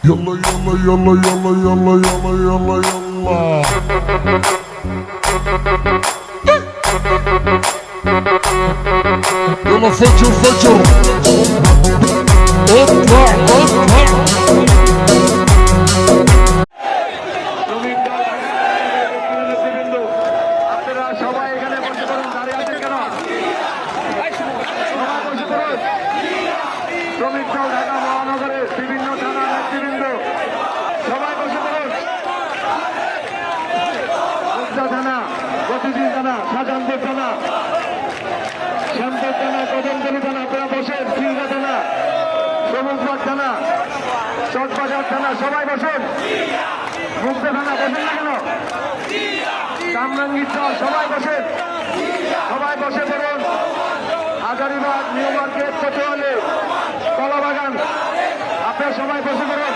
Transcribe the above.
يلا يلا يلا يلا يلا يلا يلا يلا يلا فجر فجر اطلع اطلع শ্রমিক দল ঢাকা মহানগরের বিভিন্ন থানা নেতৃবৃন্দ সবাই বসে পড়ুন। মুগদা থানা, প্রতিদিন থানা, শাহজাহানপুর থানা, শ্যামপুর থানা, কদমতলী থানা, আপনারা বসেন। সিলগা থানা, সবুজবাগ থানা, চকবাজার থানা, সবাই বসুন। মুগদা থানা বসেন না কেন? কামরাঙ্গীর চর, সবাই বসেন, সবাই বসে পড়ুন। হাজারীবাগ, নিউ মার্কেট, কোতোয়ালি, কলাবাগান, আপনারা সবাই বসে পড়ুন।